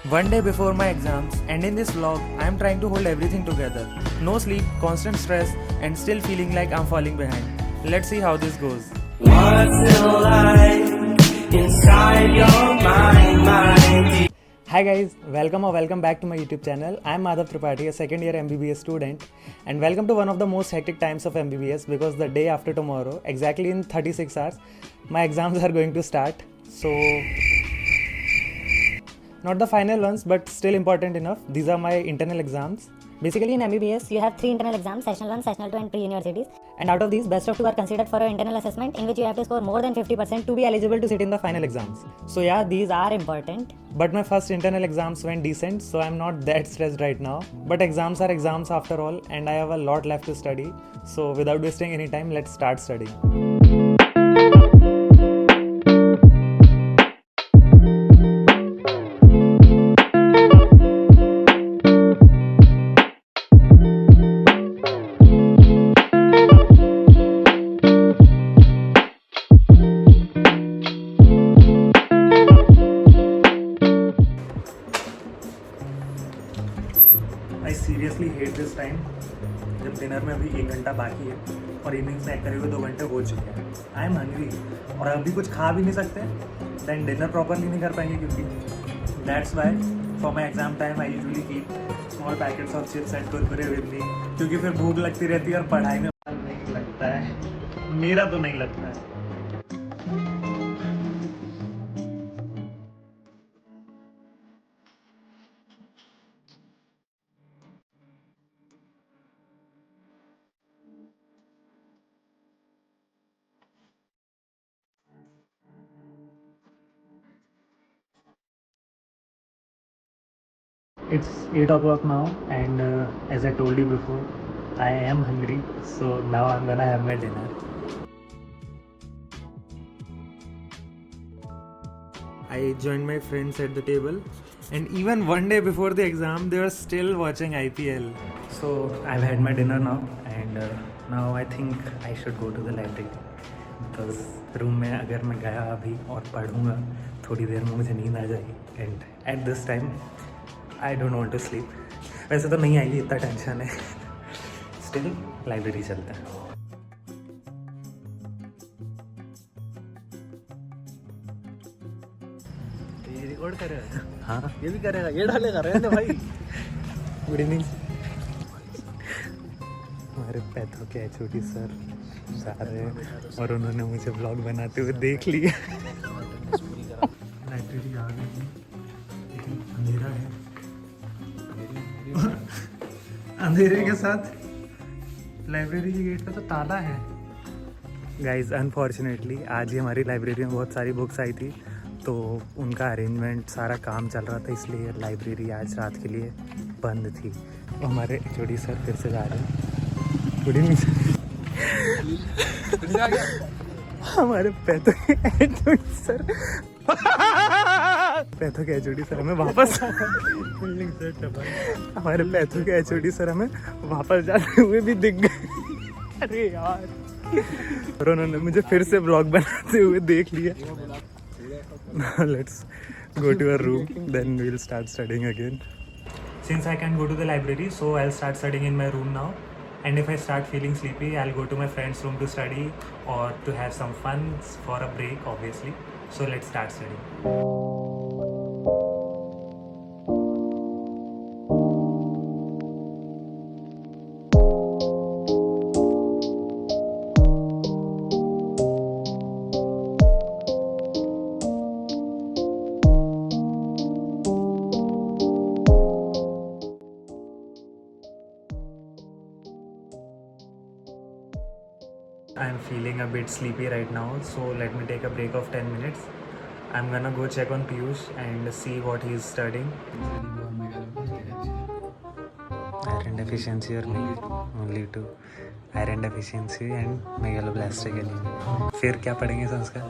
One day before my exams, and in this vlog, I am trying to hold everything together. No sleep, constant stress, and still feeling like I'm falling behind. Let's see how this goes. What's in life inside your mind? Hi guys, welcome back to my YouTube channel. I am Madhav Tripathi, a second year MBBS student, and welcome to one of the most hectic times of MBBS because the day after tomorrow, exactly in 36 hours, my exams are going to start. So, not the final ones, but still important enough. These are my internal exams. Basically, in MBBS, you have 3 internal exams, Sessional 1, Sessional 2 and pre-universities. And out of these, best of 2 are considered for an internal assessment in which you have to score more than 50% To be eligible to sit in the final exams. So yeah, these are important. But my first internal exams went decent, so I'm not that stressed right now. But exams are exams after all, and I have a lot left to study. So without wasting any time, let's start studying. I seriously hate this time जब dinner में अभी 1 घंटा बाकी है और evening snack करे हुए 2 घंटे हो चुके हैं. आई एम हंग्री और अभी कुछ खा भी नहीं सकते, देन डिनर प्रॉपरली नहीं कर पाएंगे क्योंकि that's why for my exam time I usually keep small packets of chips and Kurkure with me, क्योंकि फिर भूख लगती रहती है और पढ़ाई में मन नहीं लगता है. मेरा तो नहीं लगता है. It's 8 o'clock now, and as I told you before, I am hungry, so now I'm gonna have my dinner. I joined my friends at the table, and even one day before the exam, they were still watching IPL. So I've had my dinner now, and now I think I should go to the library because room में अगर मैं गया अभी और पढ़ूंगा थोड़ी देर में मुझे नींद आ जाएगी, and at this time I don't want to sleep. वैसे तो नहीं आएगी, इतना टेंशन है. स्टिल लाइब्रेरी चलता है. ये रिकॉर्ड करेगा. हाँ, ये भी करेगा, ये डालेगा. रहने दे भाई. Good evening. हमारे पैथो के छोटी सर जा रहे हैं और उन्होंने मुझे व्लॉग बनाते हुए देख लिया. लाइब्रेरी आ गई है, लेकिन अंधेरा है. अंधेरे के साथ लाइब्रेरी के गेट पे तो ताला है. गाइज अनफॉर्चुनेटली आज ही हमारी लाइब्रेरी में बहुत सारी बुक्स आई थी, तो उनका अरेंजमेंट सारा काम चल रहा था, इसलिए लाइब्रेरी आज रात के लिए बंद थी. हमारे एचओडी सर फिर से जा रहे हैं. Good evening sir. हमारे पैथो के एचओडी सर पैथो के एचओडी सर हमें वापस हमारे पैथो के एचओडी सर हमें वापस जाते हुए भी दिख गए. अरे यार. और उन्होंने मुझे फिर से ब्लॉग बनाते हुए देख लिया. Let's go to our room, then we'll start studying again. Since I can't go to the library, so I'll start studying in my room now. And if I start feeling sleepy, I'll go to my friend's room to study or to have some fun for a break, obviously. So let's start studying. I'm feeling a bit sleepy right now, so let me take a break of 10 minutes. I'm gonna go check on Piyush and see what he's studying. Iron deficiency or only to iron deficiency and megaloblastic anemia. फिर क्या पढ़ेंगे संस्कार?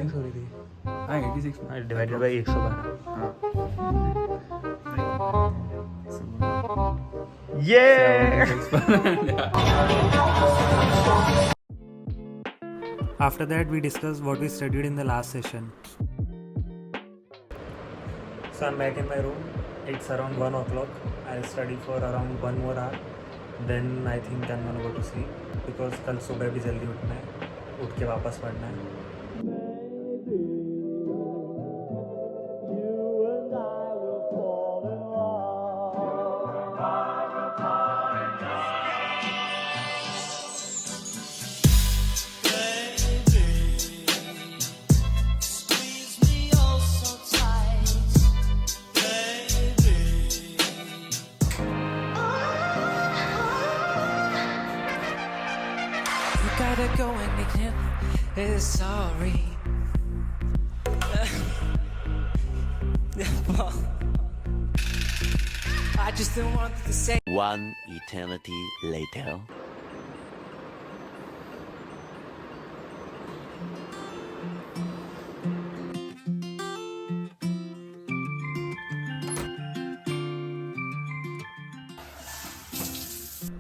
हो रही थी. हाँ 86 divided by 112. Yeah! After that, we discussed what we studied in the last session. So I'm back in my room. It's around 1 o'clock. I'll study for around 1 more hour. Then I think I'm gonna go to sleep because कल सुबह भी जल्दी उठना है. उठ के वापस पढ़ना है. You gotta go and make him sorry. I just don't want to say. One eternity later.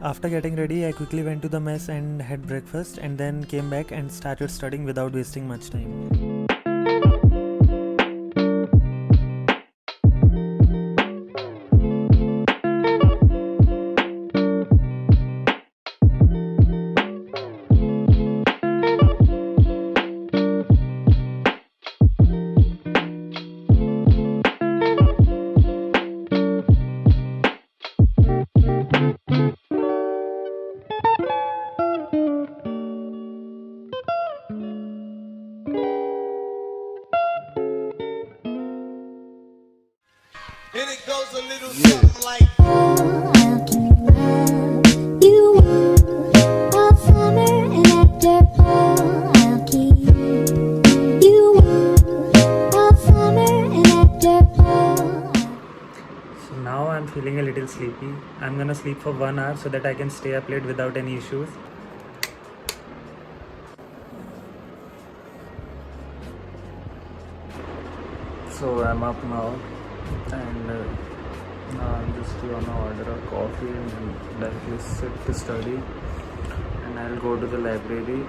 After getting ready, I quickly went to the mess and had breakfast and then came back and started studying without wasting much time. And it goes a little something like. I'll keep you warm all summer, and after fall, I'll keep you warm all summer, and after fall. So now I'm feeling a little sleepy. I'm gonna sleep for 1 hour so that I can stay up late without any issues. So I'm up now and now I'm just gonna order a coffee and directly sit to study, and I'll go to the library.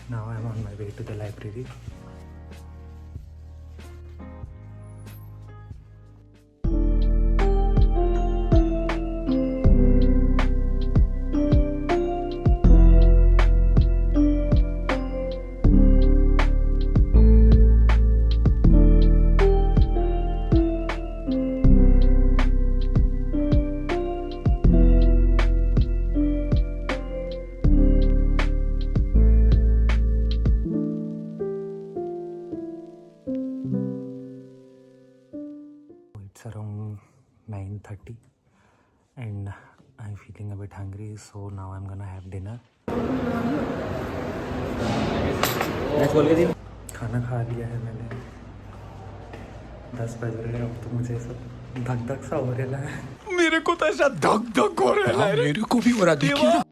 Now I'm on my way to the library. It's around 9:30 and I'm feeling a bit hungry, so now I'm gonna have dinner. खाना खा लिया है मैंने. 10 बज रहे हैं अब, तो मुझे सब धक धक सा हो रहा है. मेरे को तो ऐसा धक धक हो रहा है. मेरे को भी हो रहा, देखिए ना.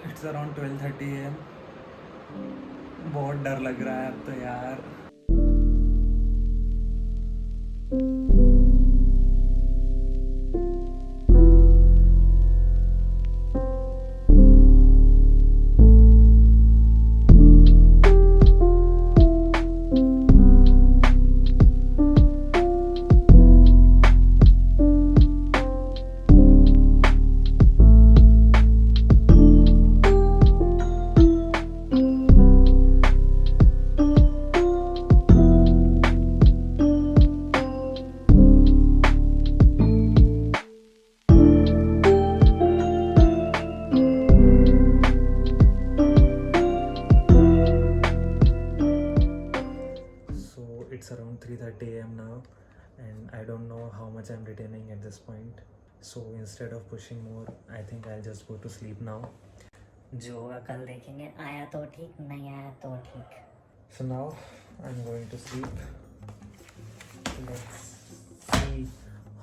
It's around 12:30 AM. बहुत डर लग रहा है अब तो यार. I don't know how much I'm retaining at this point. So instead of pushing more, I think I'll just go to sleep now. जो होगा कल देखेंगे, आया तो ठीक, नहीं आया तो ठीक. So now I'm going to sleep. Let's see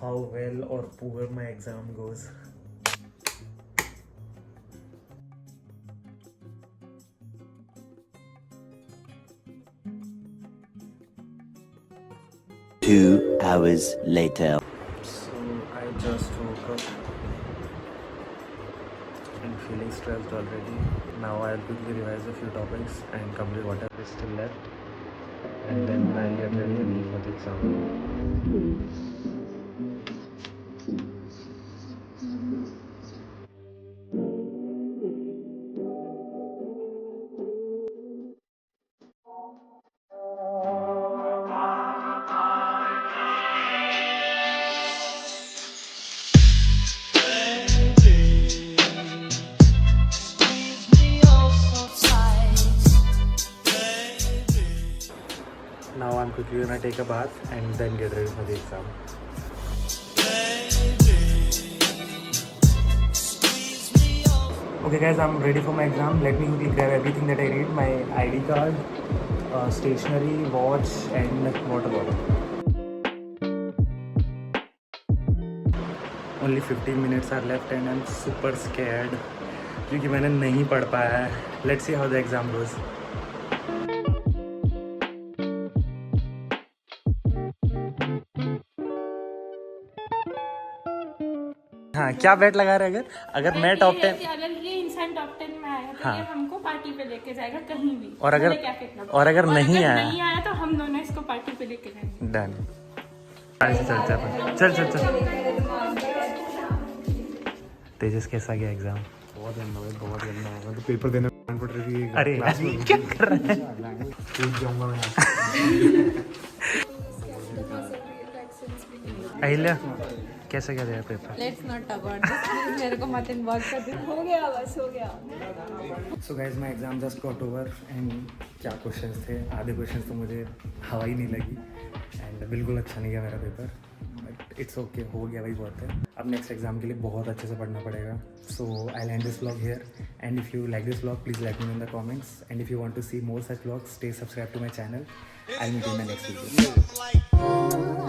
how well or poor my exam goes. Two hours later. So I just woke up and feeling stressed already. Now I'll quickly revise a few topics and complete whatever is still left, and then I'll get ready and leave for the exam. Now I'm quickly gonna take a bath and then get ready for the exam. Okay guys, I'm ready for my exam. Let me quickly grab everything that I need. My ID card, stationery, watch and water bottle. Only 15 minutes are left and I'm super scared क्योंकि मैंने नहीं पढ़ पाया है. Let's see how the exam goes. हाँ, क्या बेट लगा रहे अगर मैं टॉप 10 अगर ये इंसान टॉप 10 में आया तो हाँ. ये हमको पार्टी पे लेके जाएगा कहीं भी. और अगर भले कैफे क्लब. और अगर नहीं आया नहीं आया तो हम दोनों इसको पार्टी पे लेके जाएंगे. डन. चल. तेजस कैसा गया एग्जाम? बहुत गंदा भाई, बहुत गंदा होगा तो पेपर देने में पड़ रही है. अरे यार, ये क्या कर रहा है? टूट जाऊंगा मैं. अहिल्या कैसा क्या गया paper? Let's not talk about this. Please मेरे को मत इन्वॉल्व कर दे. हो गया बस हो गया. So guys my exam just got over and क्या क्वेश्चंस थे. आधे क्वेश्चंस तो मुझे हवा ही नहीं लगी एंड बिल्कुल अच्छा नहीं गया मेरा पेपर. बट इट्स ओके, हो गया भाई, बहुत है. अब नेक्स्ट एग्जाम के लिए बहुत अच्छे से पढ़ना पड़ेगा. So I will end this vlog here and if you like this vlog please let me know in the comments and if you want to see more such vlogs stay subscribe to my channel. I will meet in the next video.